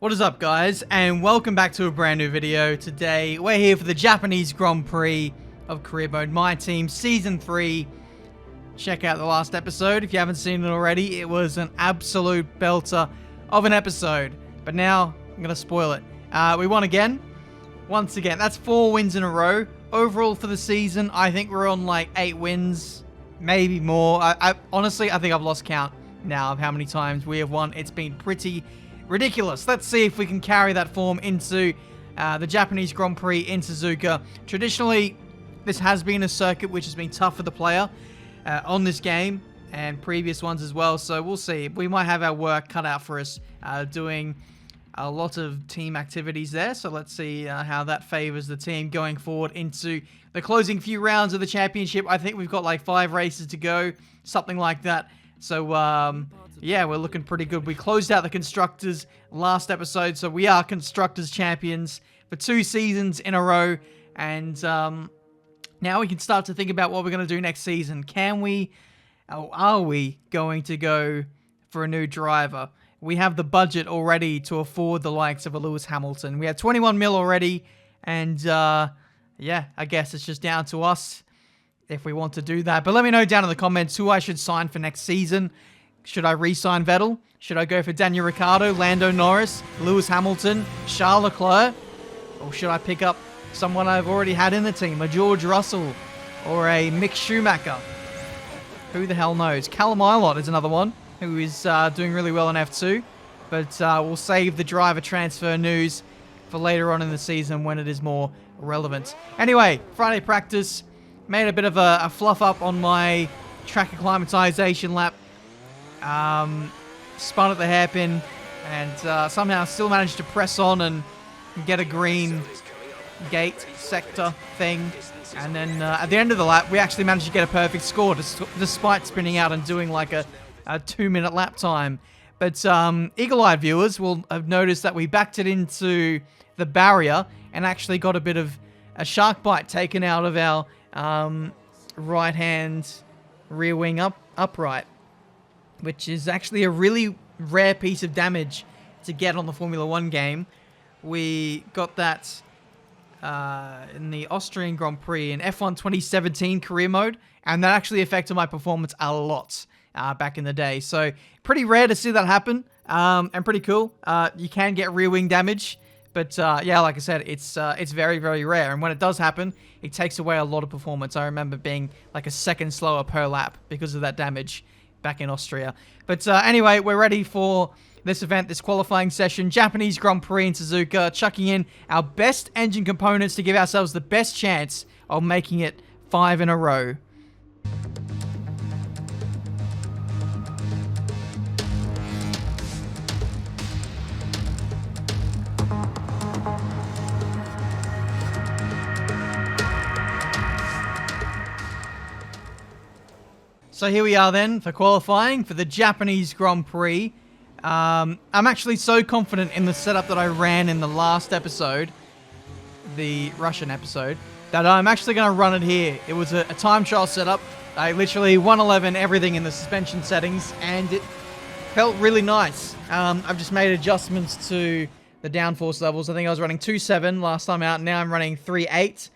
What is up, guys, and welcome back to a brand new video. Today we're here for the Japanese Grand Prix of Career Mode My Team Season 3. Check out the last episode if you haven't seen it already. It was an absolute belter of an episode, but now I'm gonna spoil it. We won again. Once again, that's 4 wins in a row. Overall for the season, I think we're on like 8 wins, maybe more. Honestly, I think I've lost count now of how many times we have won. It's been pretty ridiculous. Let's see if we can carry that form into the Japanese Grand Prix in Suzuka. Traditionally, this has been a circuit which has been tough for the player on this game and previous ones as well. So we'll see. We might have our work cut out for us doing a lot of team activities there. So let's see how that favors the team going forward into the closing few rounds of the championship. I think we've got like 5 races to go, something like that. So yeah, we're looking pretty good. We closed out the Constructors last episode, so we are Constructors champions for 2 seasons in a row. And now we can start to think about what we're going to do next season. Can we, or are we going to go for a new driver? We have the budget already to afford the likes of a Lewis Hamilton. We have 21 mil already, and yeah, I guess it's just down to us if we want to do that. But let me know down in the comments who I should sign for next season. Should I re-sign Vettel? Should I go for Daniel Ricciardo, Lando Norris, Lewis Hamilton, Charles Leclerc? Or should I pick up someone I've already had in the team, a George Russell or a Mick Schumacher? Who the hell knows? Callum Ilott is another one who is doing really well in F2. But we'll save the driver transfer news for later on in the season when it is more relevant. Anyway, Friday practice. Made a bit of a fluff up on my track acclimatization lap. Spun at the hairpin and somehow still managed to press on and get a green gate sector thing. And then at the end of the lap, we actually managed to get a perfect score despite spinning out and doing like a 2-minute lap time. But eagle-eyed viewers will have noticed that we backed it into the barrier and actually got a bit of a shark bite taken out of our right-hand rear wing upright, which is actually a really rare piece of damage to get on the Formula 1 game. We got that in the Austrian Grand Prix in F1 2017 career mode, and that actually affected my performance a lot back in the day. So pretty rare to see that happen, and pretty cool. You can get rear wing damage, but yeah, like I said, it's very, very rare. And when it does happen, it takes away a lot of performance. I remember being like a second slower per lap because of that damage back in Austria. But anyway, we're ready for this event, this qualifying session. Japanese Grand Prix in Suzuka, chucking in our best engine components to give ourselves the best chance of making it 5 in a row. So here we are then for qualifying for the Japanese Grand Prix. I'm actually so confident in the setup that I ran in the last episode, the Russian episode, that I'm actually going to run it here. It was a time trial setup. I literally 111 everything in the suspension settings, and it felt really nice. I've just made adjustments to the downforce levels. I think I was running 2.7 last time out. Now I'm running 3.8.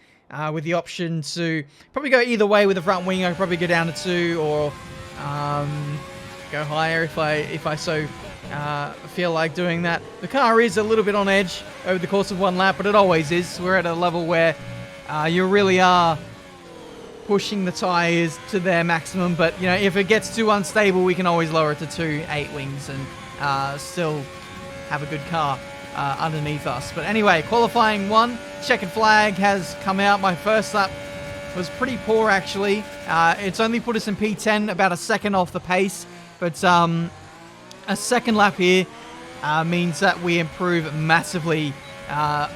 With the option to probably go either way with the front wing. I could probably go down to 2 or go higher if I so feel like doing that. The car is a little bit on edge over the course of 1 lap, but it always is. We're at a level where you really are pushing the tires to their maximum, but you know, if it gets too unstable, we can always lower it to 2.8 wings and still have a good car underneath us. But anyway, qualifying 1, checkered flag has come out. My first lap was pretty poor actually. It's only put us in P10, about a second off the pace, but a second lap here means that we improve massively,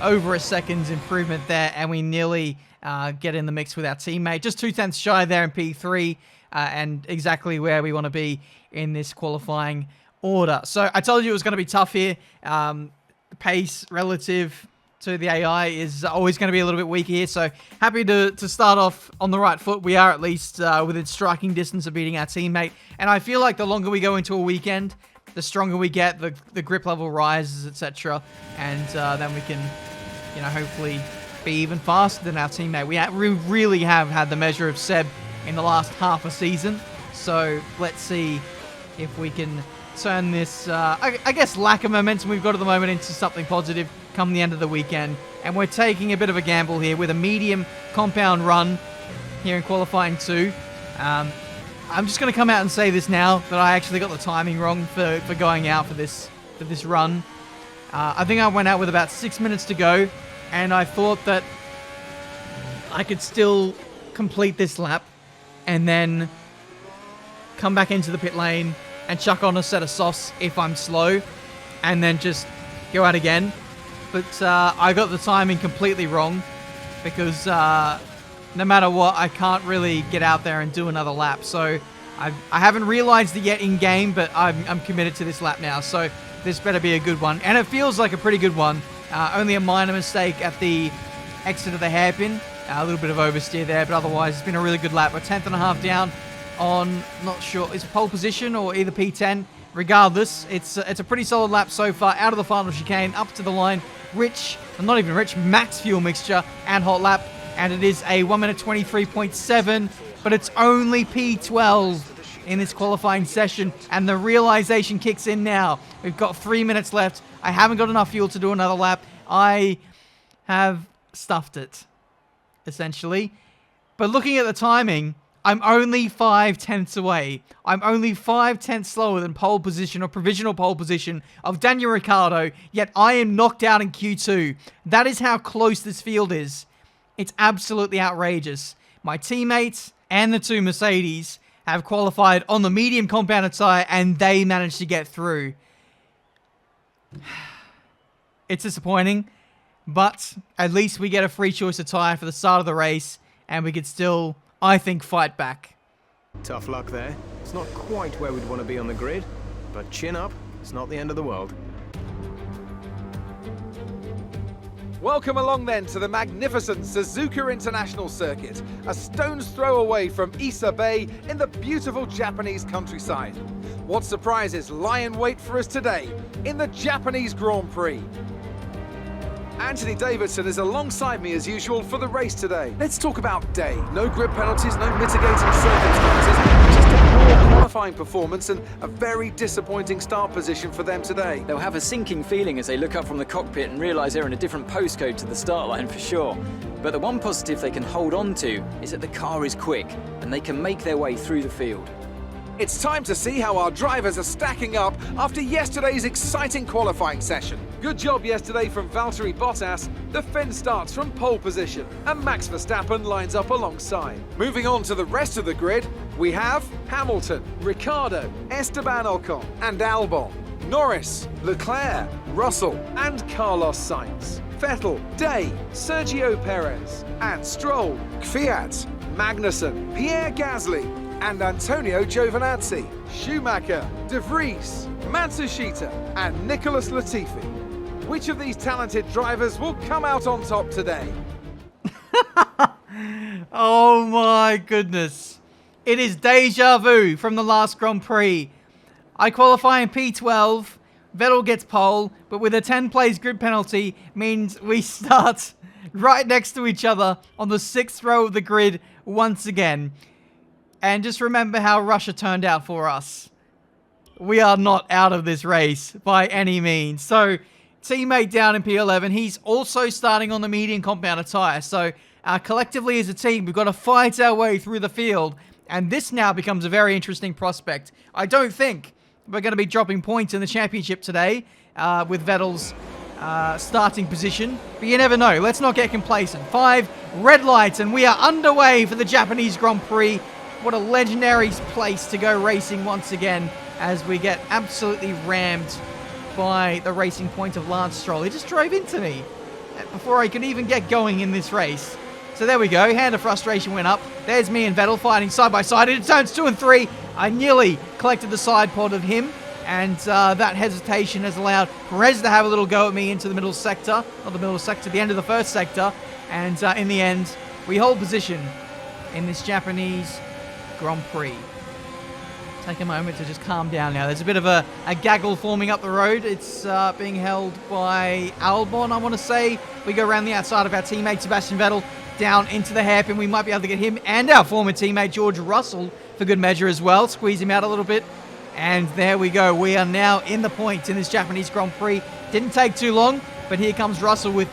over a second's improvement there, and we nearly get in the mix with our teammate. Just 0.2 shy there in P3, and exactly where we want to be in this qualifying order. So I told you it was going to be tough here. Pace relative to the AI is always going to be a little bit weaker here, so happy to start off on the right foot. We are at least within striking distance of beating our teammate, and I feel like the longer we go into a weekend, the stronger we get, the grip level rises, etc. And then we can, you know, hopefully be even faster than our teammate. We really have had the measure of Seb in the last half a season. So let's see if we can turn this, I guess, lack of momentum we've got at the moment into something positive come the end of the weekend. And we're taking a bit of a gamble here with a medium compound run here in qualifying 2. I'm just going to come out and say this now, that I actually got the timing wrong for going out for this run. I think I went out with about 6 minutes to go, and I thought that I could still complete this lap and then come back into the pit lane and chuck on a set of softs if I'm slow, and then just go out again. But I got the timing completely wrong, because no matter what, I can't really get out there and do another lap. So I haven't realized it yet in game, but I'm committed to this lap now. So this better be a good one. And it feels like a pretty good one. Only a minor mistake at the exit of the hairpin. A little bit of oversteer there, but otherwise it's been a really good lap. We're 10th and a half down on, not sure, it's pole position or either P10. Regardless, it's a pretty solid lap so far. Out of the final chicane, up to the line. Rich, not even rich, max fuel mixture and hot lap. And it is a 1 minute 23.7, but it's only P12 in this qualifying session, and the realization kicks in now. We've got 3 minutes left. I haven't got enough fuel to do another lap. I have stuffed it, essentially. But looking at the timing, I'm only 5/10 away. I'm only 5/10 slower than pole position or provisional pole position of Daniel Ricciardo, yet I am knocked out in Q2. That is how close this field is. It's absolutely outrageous. My teammates and the 2 Mercedes have qualified on the medium compounded tyre, and they managed to get through. It's disappointing, but at least we get a free choice of tyre for the start of the race, and we could still, I think, fight back. Tough luck there. It's not quite where we'd want to be on the grid, but chin up, it's not the end of the world. Welcome along then to the magnificent Suzuka International Circuit, a stone's throw away from Issa Bay in the beautiful Japanese countryside. What surprises lie in wait for us today in the Japanese Grand Prix? Anthony Davidson is alongside me as usual for the race today. Let's talk about day. No grid penalties, no mitigating circumstances, just a poor qualifying performance and a very disappointing start position for them today. They'll have a sinking feeling as they look up from the cockpit and realise they're in a different postcode to the start line for sure. But the one positive they can hold on to is that the car is quick and they can make their way through the field. It's time to see how our drivers are stacking up after yesterday's exciting qualifying session. Good job yesterday from Valtteri Bottas. The Finn starts from pole position and Max Verstappen lines up alongside. Moving on to the rest of the grid, we have Hamilton, Ricciardo, Esteban Ocon and Albon, Norris, Leclerc, Russell and Carlos Sainz, Vettel, Day, Sergio Perez and Stroll, Kvyat, Magnussen, Pierre Gasly and Antonio Giovinazzi, Schumacher, De Vries, Matsushita and Nicholas Latifi. Which of these talented drivers will come out on top today? Oh my goodness. It is deja vu from the last Grand Prix. I qualify in P12, Vettel gets pole, but with a 10 place grid penalty means we start right next to each other on the 6th row of the grid once again. And just remember how Russia turned out for us. We are not out of this race by any means. So, teammate down in P11, he's also starting on the medium compounded tyre. So, collectively as a team, we've got to fight our way through the field. And this now becomes a very interesting prospect. I don't think we're going to be dropping points in the championship today with Vettel's starting position. But you never know. Let's not get complacent. 5 red lights and we are underway for the Japanese Grand Prix. What a legendary place to go racing once again as we get absolutely rammed by the Racing Point of Lance Stroll. He just drove into me before I could even get going in this race. So there we go. Hand of frustration went up. There's me and Vettel fighting side by side. In turns 2 and 3, I nearly collected the side pod of him. And that hesitation has allowed Perez to have a little go at me into the middle sector. Not the middle sector, the end of the first sector. And in the end, we hold position in this Japanese Grand Prix. take a moment to just calm down now. There's a bit of a gaggle forming up the road. It's being held by Albon, I want to say. We go around the outside of our teammate Sebastian Vettel down into the hairpin. We might be able to get him and our former teammate George Russell for good measure as well. Squeeze him out a little bit. And there we go. We are now in the points in this Japanese Grand Prix. Didn't take too long, but here comes Russell with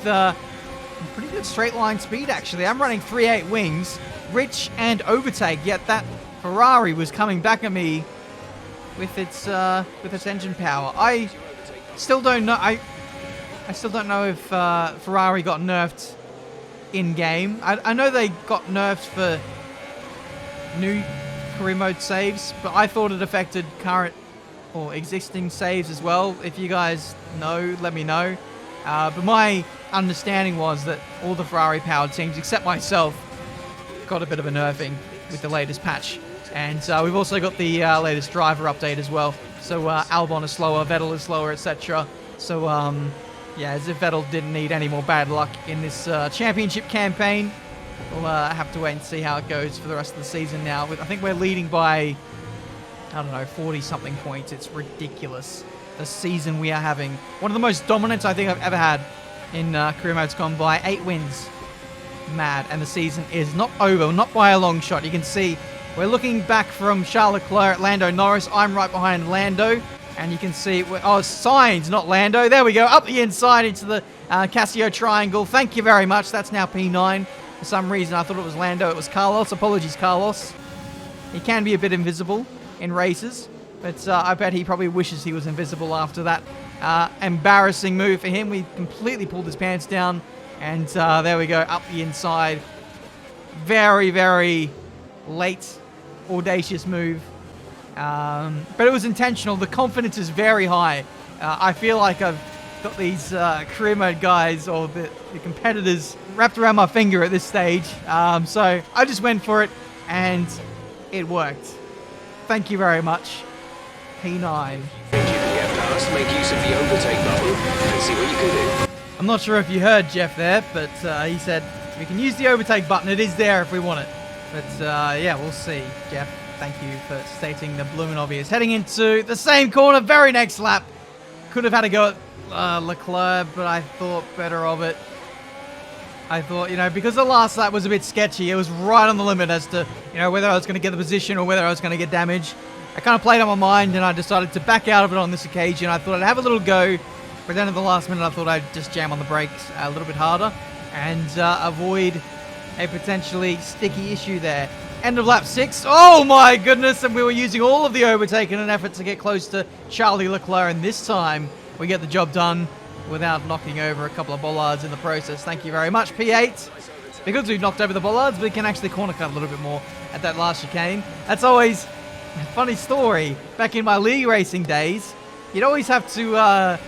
pretty good straight line speed, actually. I'm running 3.8 wings, rich and overtake, yet that Ferrari was coming back at me with its engine power. I still don't know. I still don't know if Ferrari got nerfed in game. I know they got nerfed for new career mode saves, but I thought it affected current or existing saves as well. If you guys know, let me know. But my understanding was that all the Ferrari powered teams except myself got a bit of a nerfing with the latest patch. And we've also got the latest driver update as well. So Albon is slower, Vettel is slower, etc. So yeah, as if Vettel didn't need any more bad luck in this championship campaign. We'll have to wait and see how it goes for the rest of the season now. I think we're leading by, I don't know, 40-something points. It's ridiculous. The season we are having. One of the most dominant I think I've ever had in career modes gone by. 8 wins. Mad. And the season is not over, not by a long shot. You can see we're looking back from Charles Leclerc, Lando Norris. I'm right behind Lando. And you can see, Sainz, not Lando. There we go, up the inside into the Casio triangle. Thank you very much. That's now P9. For some reason, I thought it was Lando. It was Carlos. Apologies, Carlos. He can be a bit invisible in races. But I bet he probably wishes he was invisible after that embarrassing move for him. We completely pulled his pants down. And there we go, up the inside. Very, very late, audacious move. But it was intentional. The confidence is very high. I feel like I've got these career mode guys or the competitors wrapped around my finger at this stage. So I just went for it and it worked. Thank you very much. P9. Think you can get past, make use of the overtake button, and see what you can do. I'm not sure if you heard Jeff there, but he said we can use the overtake button. It is there if we want it. But yeah, we'll see, Jeff. Thank you for stating the bloomin' obvious. Heading into the same corner, very next lap. Could have had a go at Leclerc, but I thought better of it. I thought, because the last lap was a bit sketchy, it was right on the limit as to, whether I was going to get the position or whether I was going to get damage. I kind of played on my mind and I decided to back out of it on this occasion. I thought I'd have a little go, but then at the last minute I thought I'd just jam on the brakes a little bit harder and avoid a potentially sticky issue there. End of lap 6. Oh my goodness, and we were using all of the overtake in an effort to get close to Charlie Leclerc, and this time we get the job done without knocking over a couple of bollards in the process. Thank you very much, P8. Because we've knocked over the bollards, we can actually corner cut a little bit more at that last chicane. That's always a funny story. Back in my league racing days, you'd always have to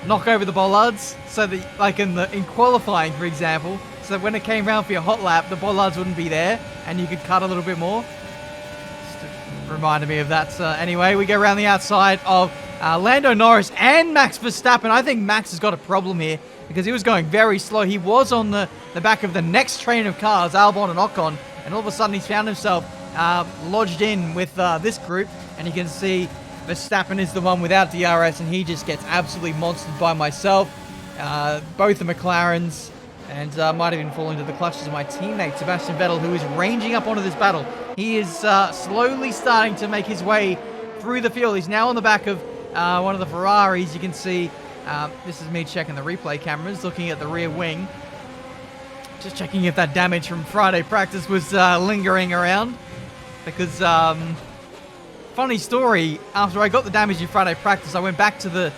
knock over the bollards so that, like in qualifying, for example, so that when it came around for your hot lap, the bollards wouldn't be there and you could cut a little bit more. Just reminded me of that. Anyway, we go around the outside of Lando Norris and Max Verstappen. I think Max has got a problem here because he was going very slow. He was on the back of the next train of cars, Albon and Ocon, and all of a sudden he's found himself lodged in with this group, and you can see Verstappen is the one without DRS, and he just gets absolutely monstered by myself. Both the McLarens, and might even fall into the clutches of my teammate Sebastian Vettel, who is ranging up onto this battle. He is slowly starting to make his way through the field. He's now on the back of one of the Ferraris. You can see, this is me checking the replay cameras, looking at the rear wing. Just checking if that damage from Friday practice was lingering around. Because, funny story, after I got the damage in Friday practice, I went back to the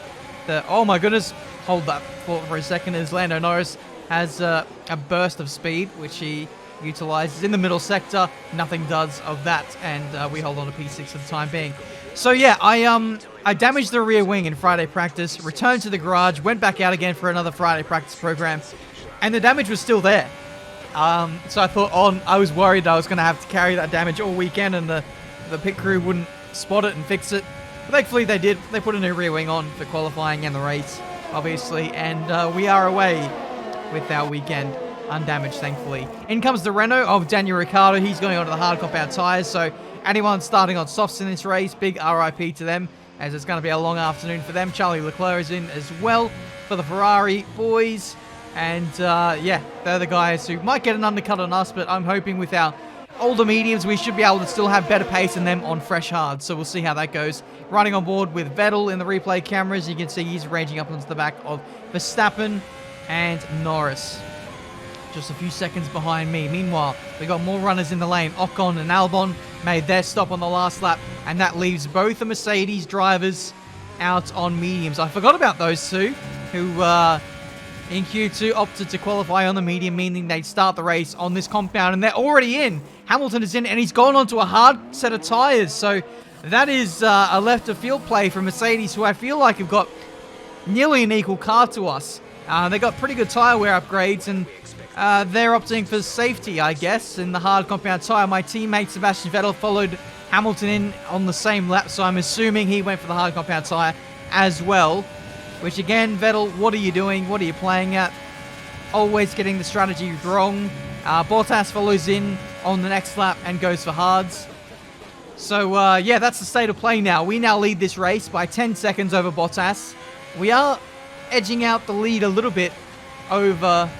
oh my goodness, hold that thought for a second, as Lando Norris has a burst of speed, which he utilizes in the middle sector. Nothing does of that, and we hold on to P6 for the time being. So yeah, I damaged the rear wing in Friday practice, returned to the garage, went back out again for another Friday practice program, and the damage was still there. So I thought, I was worried I was going to have to carry that damage all weekend and the pit crew wouldn't spot it and fix it. But thankfully they did. They put a new rear wing on for qualifying and the race, obviously, and we are away with our weekend undamaged, thankfully. In comes the Renault of Daniel Ricciardo. He's going onto the hard compound tyres, so anyone starting on softs in this race, big RIP to them, as it's going to be a long afternoon for them. Charlie Leclerc is in as well for the Ferrari boys. And yeah, they're the guys who might get an undercut on us, but I'm hoping with our older mediums, we should be able to still have better pace than them on fresh hards. So we'll see how that goes. Running on board with Vettel in the replay cameras. You can see he's ranging up onto the back of Verstappen and Norris. Just a few seconds behind me. Meanwhile, we got more runners in the lane. Ocon and Albon made their stop on the last lap, and that leaves both the Mercedes drivers out on mediums. I forgot about those two, who in Q2 opted to qualify on the medium, meaning they'd start the race on this compound, and they're already in. Hamilton is in, and he's gone onto a hard set of tyres, so that is a left of field play from Mercedes, who I feel like have got nearly an equal car to us. They got pretty good tyre wear upgrades, and they're opting for safety, I guess, in the hard compound tyre. My teammate Sebastian Vettel followed Hamilton in on the same lap, so I'm assuming he went for the hard compound tyre as well. Which again, Vettel, what are you doing? What are you playing at? Always getting the strategy wrong. Bottas follows in on the next lap and goes for hards. So yeah, that's the state of play now. We now lead this race by 10 seconds over Bottas. We are edging out the lead a little bit over...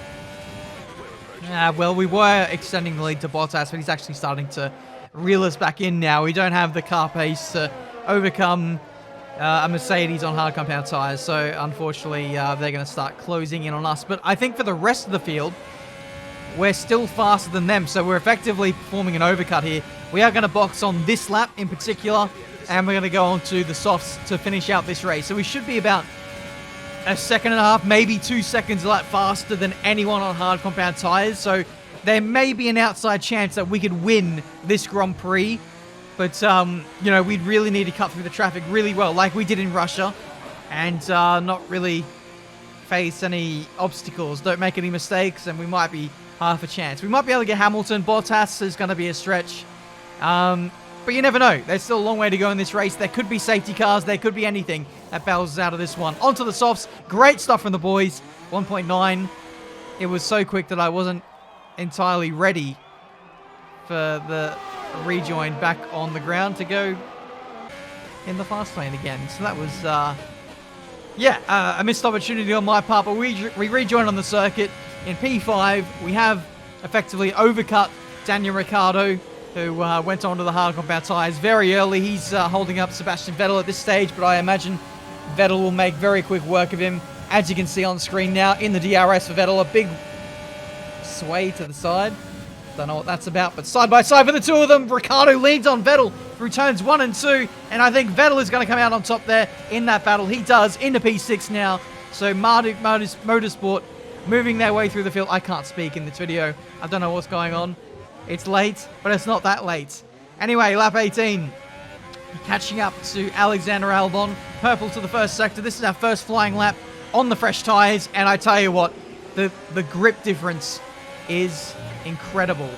well, we were extending the lead to Bottas, but he's actually starting to reel us back in now. We don't have the car pace to overcome a Mercedes on hard compound tyres, so unfortunately they're going to start closing in on us. But I think for the rest of the field, we're still faster than them, so we're effectively performing an overcut here. We are going to box on this lap in particular, and we're going to go on to the softs to finish out this race. So we should be about a second and a half, maybe 2 seconds a lap faster than anyone on hard compound tyres. So there may be an outside chance that we could win this Grand Prix. But, you know, we'd really need to cut through the traffic really well, like we did in Russia. And not really face any obstacles. Don't make any mistakes, and we might be half a chance. We might be able to get Hamilton. Bottas is going to be a stretch. But you never know. There's still a long way to go in this race. There could be safety cars. There could be anything that bails us out of this one. Onto the softs. Great stuff from the boys. 1.9. It was so quick that I wasn't entirely ready for the rejoin back on the ground to go in the fast lane again. So that was, yeah, a missed opportunity on my part. But we rejoined on the circuit in P5. We have effectively overcut Daniel Ricciardo, who went on to the hard compound tyres very early. He's holding up Sebastian Vettel at this stage, but I imagine Vettel will make very quick work of him. As you can see on screen now, in the DRS for Vettel, a big sway to the side. Don't know what that's about, but side by side for the two of them. Ricciardo leads on Vettel through turns 1 and 2, and I think Vettel is going to come out on top there in that battle. He does, into P6 now. So Marduk Motorsport moving their way through the field. I can't speak in this video. I don't know what's going on. It's late, but it's not that late. Anyway, lap 18. Catching up to Alexander Albon. Purple to the first sector. This is our first flying lap on the fresh tyres, and I tell you what, the grip difference is incredible.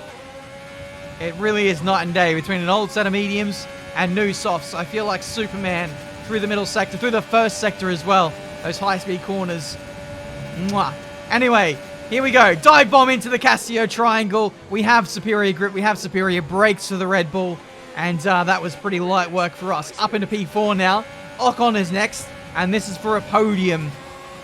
It really is night and day between an old set of mediums and new softs. I feel like Superman through the middle sector, through the first sector as well. Those high-speed corners. Mwah. Anyway, here we go. Dive bomb into the Casio triangle. We have superior grip. We have superior brakes for the Red Bull. And that was pretty light work for us. Up into P4 now. Ocon is next. And this is for a podium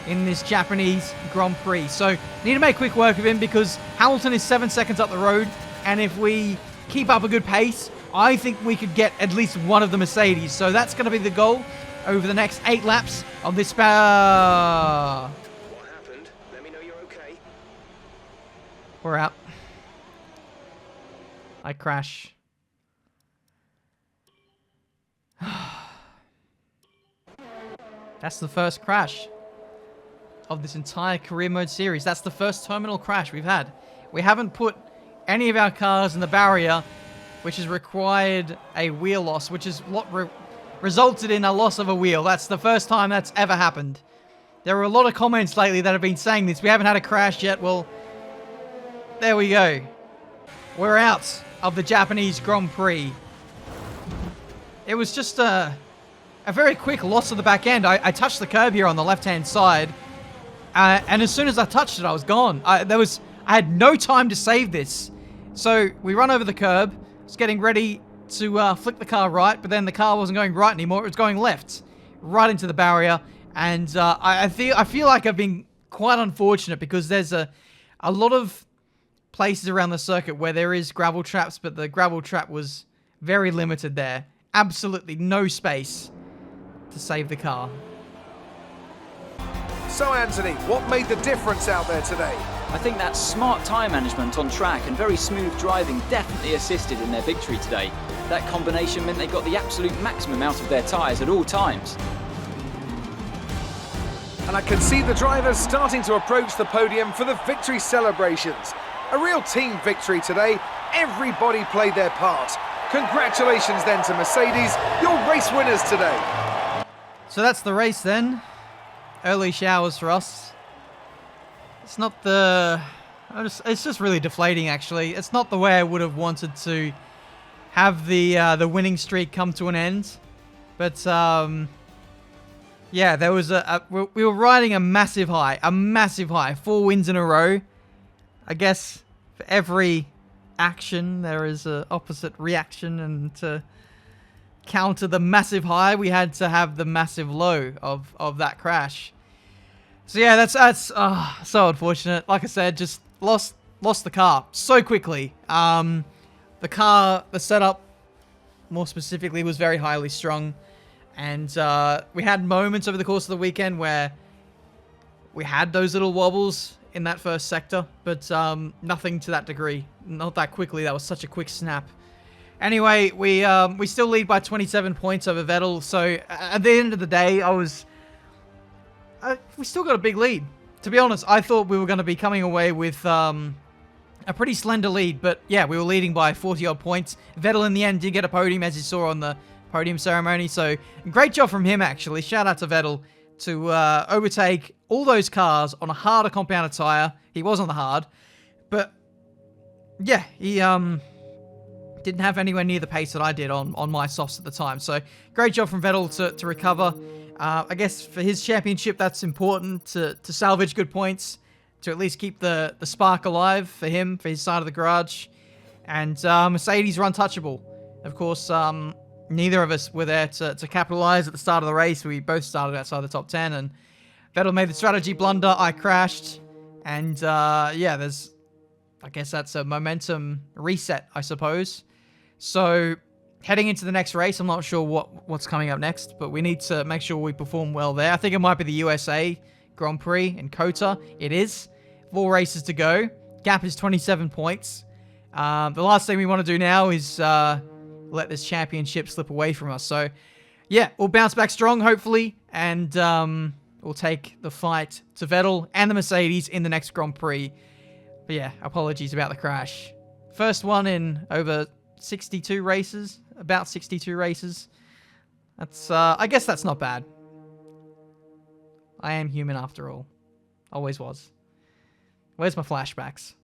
in this Japanese Grand Prix. So, need to make quick work of him because Hamilton is 7 seconds up the road. And if we keep up a good pace, I think we could get at least one of the Mercedes. So that's going to be the goal over the next 8 laps of this... What happened? Let me know you're okay. We're out. I crash. That's the first crash of this entire career mode series. That's the first terminal crash we've had. We haven't put any of our cars in the barrier, which has required a wheel loss, which has resulted in a loss of a wheel. That's the first time that's ever happened. There are a lot of comments lately that have been saying this. We haven't had a crash yet. Well, there we go. We're out of the Japanese Grand Prix. It was just a very quick loss of the back end. I touched the curb here on the left-hand side, and as soon as I touched it, I was gone. I had no time to save this. So we run over the curb. It's getting ready to flick the car right, but then the car wasn't going right anymore. It was going left, right into the barrier. And I feel like I've been quite unfortunate because there's a lot of places around the circuit where there is gravel traps, but the gravel trap was very limited there. Absolutely no space to save the car. So Anthony, what made the difference out there today? I think that smart tyre management on track and very smooth driving definitely assisted in their victory today. That combination meant they got the absolute maximum out of their tyres at all times. And I can see the drivers starting to approach the podium for the victory celebrations. A real team victory today. Everybody played their part. Congratulations then to Mercedes, your race winners today. So that's the race then. Early showers for us. It's not the... It's just really deflating, actually. It's not the way I would have wanted to have the winning streak come to an end. But, yeah, there was we were riding a massive high. 4 wins in a row. I guess for every action, there is an opposite reaction. And to counter the massive high, we had to have the massive low of that crash. So yeah, that's so unfortunate. Like I said, just lost the car so quickly. The setup, more specifically, was very highly strung. And we had moments over the course of the weekend where we had those little wobbles in that first sector, but nothing to that degree. Not that quickly. That was such a quick snap. Anyway, we still lead by 27 points over Vettel. So at the end of the day, we still got a big lead. To be honest, I thought we were going to be coming away with a pretty slender lead, but yeah, we were leading by 40-odd points. Vettel in the end did get a podium, as you saw on the podium ceremony, so great job from him, actually. Shout out to Vettel to overtake all those cars on a harder compounded tyre. He was on the hard, but yeah, he didn't have anywhere near the pace that I did on my softs at the time, so great job from Vettel to recover. I guess for his championship, that's important to salvage good points, to at least keep the spark alive for him, for his side of the garage. And Mercedes were untouchable. Of course, neither of us were there to capitalize at the start of the race. We both started outside the top 10, and Vettel made the strategy blunder. I crashed. And yeah, I guess that's a momentum reset, I suppose. So heading into the next race, I'm not sure what's coming up next, but we need to make sure we perform well there. I think it might be the USA Grand Prix in Kota. It is. 4 races to go. Gap is 27 points. The last thing we want to do now is let this championship slip away from us. So, yeah, we'll bounce back strong, hopefully, and we'll take the fight to Vettel and the Mercedes in the next Grand Prix. But yeah, apologies about the crash. First one in over 62 races. About 62 races. That's, I guess that's not bad. I am human after all. Always was. Where's my flashbacks?